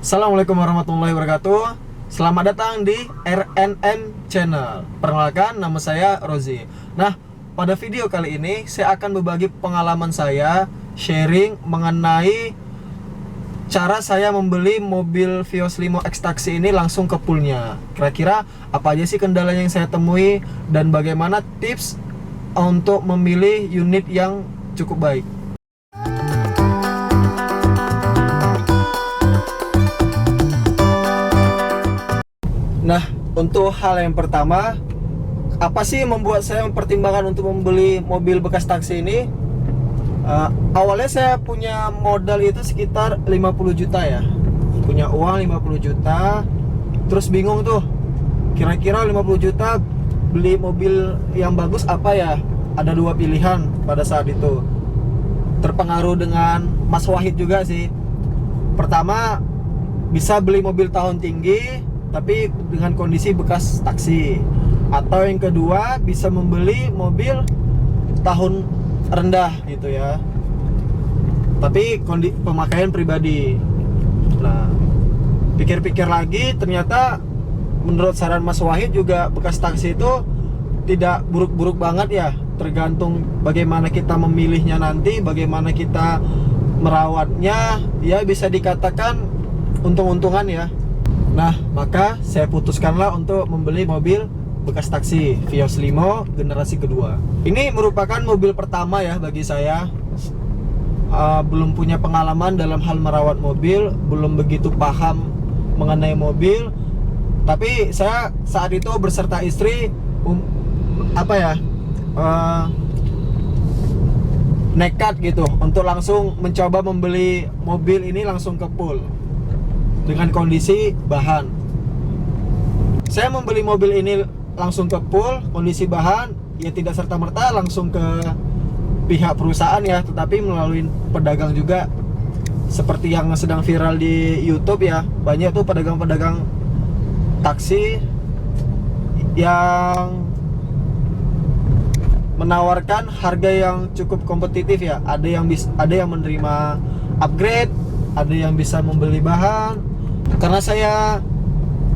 Assalamualaikum warahmatullahi wabarakatuh. Selamat datang di RNM Channel. Perkenalkan, nama saya Rozi. Nah, pada video kali ini saya akan berbagi pengalaman saya, sharing mengenai cara saya membeli mobil Vios Limo X Taxi ini langsung ke poolnya. Kira-kira apa aja sih kendalanya yang saya temui dan bagaimana tips untuk memilih unit yang cukup baik. Nah, untuk hal yang pertama, apa sih yang membuat saya mempertimbangkan untuk membeli mobil bekas taksi ini? Awalnya saya punya modal itu sekitar 50 juta ya. Punya uang 50 juta. Terus bingung tuh, kira-kira 50 juta beli mobil yang bagus apa ya? Ada dua pilihan pada saat itu. Terpengaruh dengan Mas Wahid juga sih. Pertama, bisa beli mobil tahun tinggi tapi dengan kondisi bekas taksi, atau yang kedua bisa membeli mobil tahun rendah gitu ya, tapi pemakaian pribadi. Nah, pikir-pikir lagi, ternyata menurut saran Mas Wahid juga bekas taksi itu tidak buruk-buruk banget ya, tergantung bagaimana kita memilihnya nanti, bagaimana kita merawatnya, ya bisa dikatakan untung-untungan ya. Nah, maka saya putuskanlah untuk membeli mobil bekas taksi Vios Limo generasi kedua. Ini merupakan mobil pertama ya bagi saya. Belum punya pengalaman dalam hal merawat mobil, belum begitu paham mengenai mobil. Tapi saya saat itu berserta istri nekat gitu untuk langsung mencoba membeli mobil ini langsung ke pool dengan kondisi bahan. Saya membeli mobil ini langsung ke pool, kondisi bahan ya tidak serta-merta langsung ke pihak perusahaan ya, tetapi melalui pedagang juga. Seperti yang sedang viral di YouTube ya, banyak tuh pedagang-pedagang taksi yang menawarkan harga yang cukup kompetitif ya. Ada yang menerima upgrade, ada yang bisa membeli bahan. Karena saya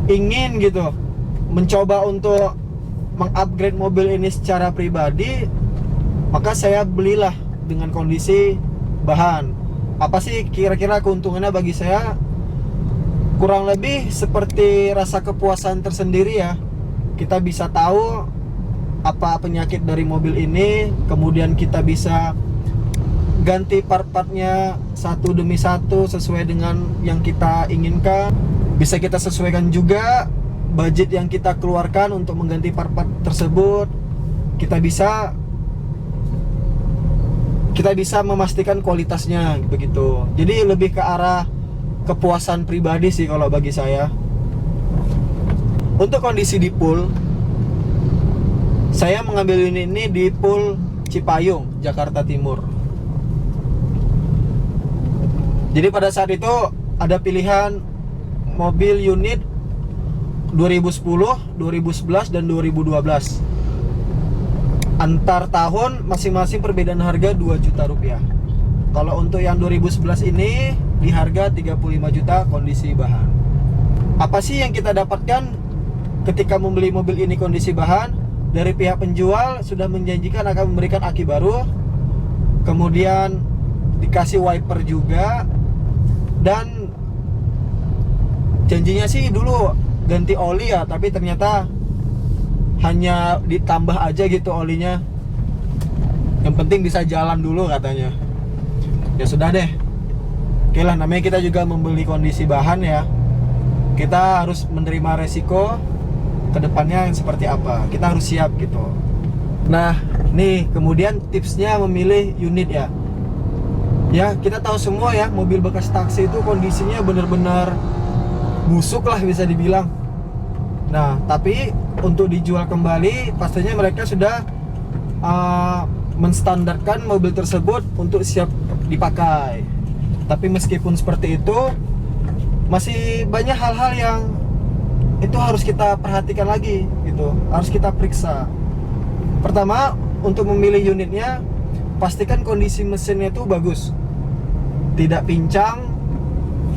ingin gitu mencoba untuk mengupgrade mobil ini secara pribadi, maka saya belilah dengan kondisi bahan. Apa sih kira-kira keuntungannya bagi saya? Kurang lebih seperti rasa kepuasan tersendiri ya. Kita bisa tahu apa penyakit dari mobil ini, kemudian kita bisa ganti part-partnya satu demi satu sesuai dengan yang kita inginkan. Bisa kita sesuaikan juga budget yang kita keluarkan untuk mengganti part-part tersebut. Kita bisa memastikan kualitasnya begitu. Jadi lebih ke arah kepuasan pribadi sih kalau bagi saya. Untuk kondisi di pool, saya mengambil unit ini di pool Cipayung, Jakarta Timur. Jadi pada saat itu ada pilihan mobil unit 2010, 2011, dan 2012. Antar tahun masing-masing perbedaan harga 2 juta rupiah. Kalau untuk yang 2011 ini di harga 35 juta kondisi bahan. Apa sih yang kita dapatkan ketika membeli mobil ini kondisi bahan? Dari pihak penjual sudah menjanjikan akan memberikan aki baru, kemudian dikasih wiper juga, dan janjinya sih dulu ganti oli ya, tapi ternyata hanya ditambah aja gitu olinya. Yang penting bisa jalan dulu katanya. Ya sudah deh. Oke lah, namanya kita juga membeli kondisi bahan ya. Kita harus menerima resiko kedepannya yang seperti apa. Kita harus siap gitu. Nah, nih kemudian tipsnya memilih unit ya. Ya, kita tahu semua ya, mobil bekas taksi itu kondisinya benar-benar busuk lah bisa dibilang. Nah, tapi untuk dijual kembali, pastinya mereka sudah menstandarkan mobil tersebut untuk siap dipakai. Tapi meskipun seperti itu, masih banyak hal-hal yang itu harus kita perhatikan lagi gitu, harus kita periksa. Pertama, untuk memilih unitnya, pastikan kondisi mesinnya itu bagus, tidak pincang,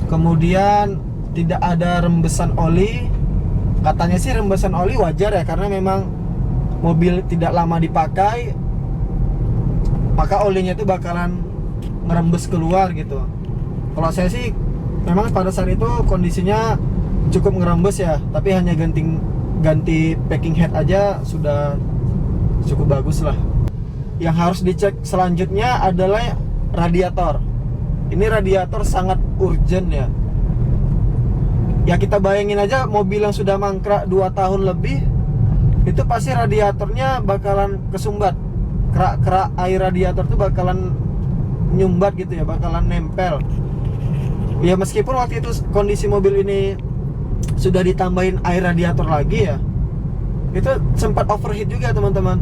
kemudian tidak ada rembesan oli. Katanya sih rembesan oli wajar ya, karena memang mobil tidak lama dipakai, maka olinya itu bakalan ngerembes keluar gitu. Kalau saya sih memang pada saat itu kondisinya cukup ngerembes ya, tapi hanya ganti packing head aja sudah cukup bagus lah. Yang harus dicek selanjutnya adalah radiator. Ini radiator sangat urgent ya. Ya kita bayangin aja mobil yang sudah mangkrak 2 tahun lebih, itu pasti radiatornya bakalan kesumbat. Kerak-kerak air radiator itu bakalan nyumbat gitu ya, bakalan nempel. Ya meskipun waktu itu kondisi mobil ini sudah ditambahin air radiator lagi ya, itu sempat overheat juga teman-teman.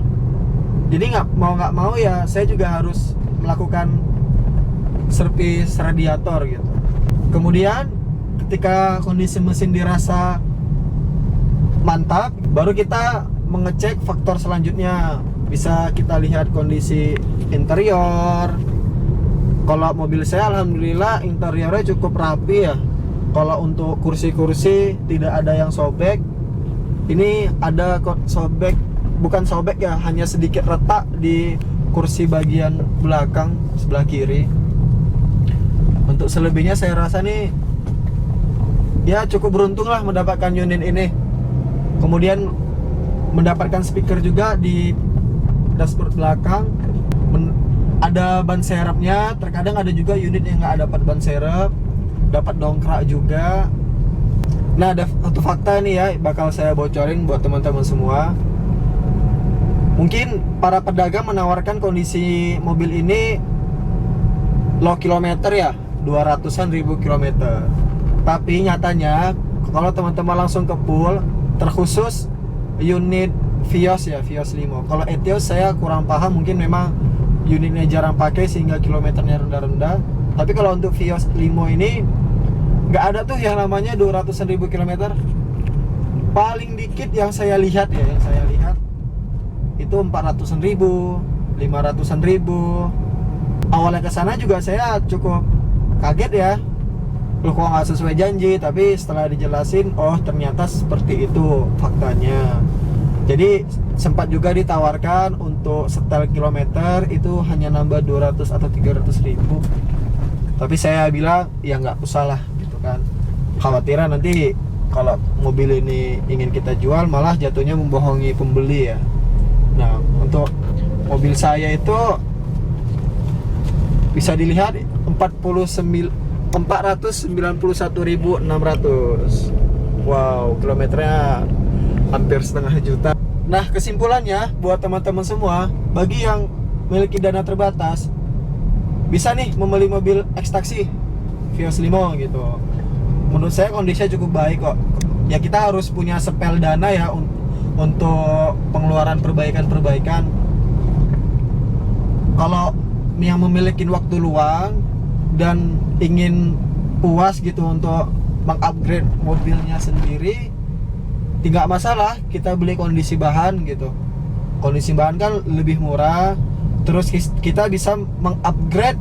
Jadi nggak mau ya saya juga harus melakukan servis radiator gitu. Kemudian ketika kondisi mesin dirasa mantap, baru kita mengecek faktor selanjutnya. Bisa kita lihat kondisi interior. Kalau mobil saya alhamdulillah interiornya cukup rapi ya. Kalau untuk kursi-kursi tidak ada yang sobek. Ini ada sobek, bukan sobek ya, hanya sedikit retak di kursi bagian belakang sebelah kiri. Untuk selebihnya saya rasa nih ya cukup beruntung lah mendapatkan unit ini. Kemudian mendapatkan speaker juga di dashboard belakang. Ada ban serepnya. Terkadang ada juga unit yang nggak dapat ban serep, dapat dongkrak juga. Nah, ada satu fakta nih ya, bakal saya bocorin buat teman-teman semua. Mungkin para pedagang menawarkan kondisi mobil ini low kilometer ya, 200-an ribu kilometer. Tapi nyatanya kalau teman-teman langsung ke pool, terkhusus unit Vios ya, Vios Limo. Kalau Etios saya kurang paham, mungkin memang unitnya jarang pakai sehingga kilometernya rendah-rendah. Tapi kalau untuk Vios Limo ini nggak ada tuh yang namanya 200-an ribu kilometer. Paling dikit yang saya lihat ya, itu 400-an ribu, 500-an ribu. Awalnya ke sana juga saya cukup kaget ya, loh kok nggak sesuai janji. Tapi setelah dijelasin, oh ternyata seperti itu faktanya. Jadi sempat juga ditawarkan untuk setel kilometer itu hanya nambah 200 atau 300 ribu. Tapi saya bilang ya nggak usah lah gitu kan. Khawatiran nanti kalau mobil ini ingin kita jual malah jatuhnya membohongi pembeli ya. Nah untuk mobil saya itu bisa dilihat 491.600. Wow, kilometernya hampir setengah juta. Nah kesimpulannya buat teman-teman semua, bagi yang memiliki dana terbatas, bisa nih membeli mobil X-Taxi Vios Limo gitu. Menurut saya kondisinya cukup baik kok. Ya kita harus punya spare dana ya untuk pengeluaran perbaikan-perbaikan. Kalau yang memiliki waktu luang dan ingin puas gitu untuk mengupgrade mobilnya sendiri, tidak masalah kita beli kondisi bahan gitu. Kondisi bahan kan lebih murah. Terus kita bisa mengupgrade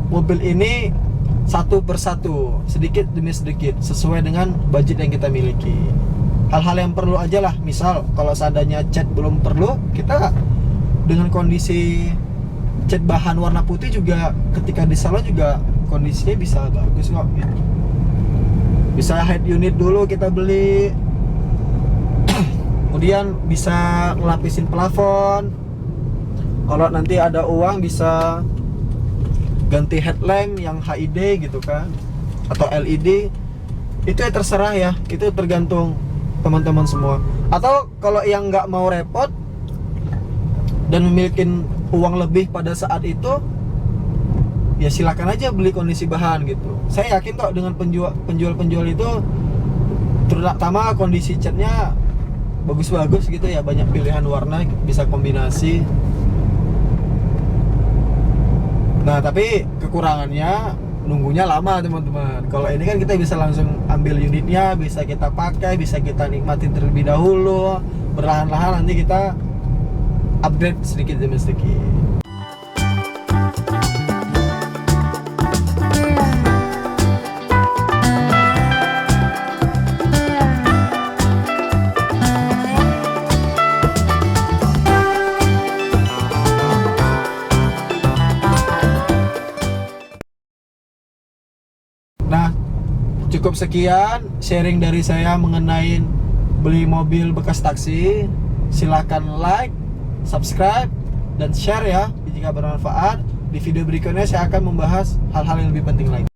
mobil ini satu persatu, sedikit demi sedikit, sesuai dengan budget yang kita miliki. Hal-hal yang perlu aja lah. Misal kalau seandainya cat belum perlu, kita dengan kondisi cat bahan warna putih juga ketika di salon juga kondisinya bisa bagus kok gitu. Bisa head unit dulu kita beli, kemudian bisa ngelapisin plafon. Kalau nanti ada uang bisa ganti headlamp yang HID gitu kan, atau LED. Itu ya terserah ya, itu tergantung teman-teman semua. Atau kalau yang nggak mau repot dan memiliki uang lebih pada saat itu, ya silakan aja beli kondisi bahan gitu. Saya yakin kok dengan penjual itu, terutama kondisi catnya bagus-bagus gitu ya, banyak pilihan warna, bisa kombinasi. Nah tapi kekurangannya nunggunya lama teman-teman. Kalau ini kan kita bisa langsung ambil unitnya, bisa kita pakai, bisa kita nikmatin terlebih dahulu. Perlahan-lahan nanti kita upgrade sedikit demi sedikit. Nah, cukup sekian sharing dari saya mengenai beli mobil bekas taksi. Silahkan like, subscribe, dan share ya jika bermanfaat. Di video berikutnya saya akan membahas hal-hal yang lebih penting lagi.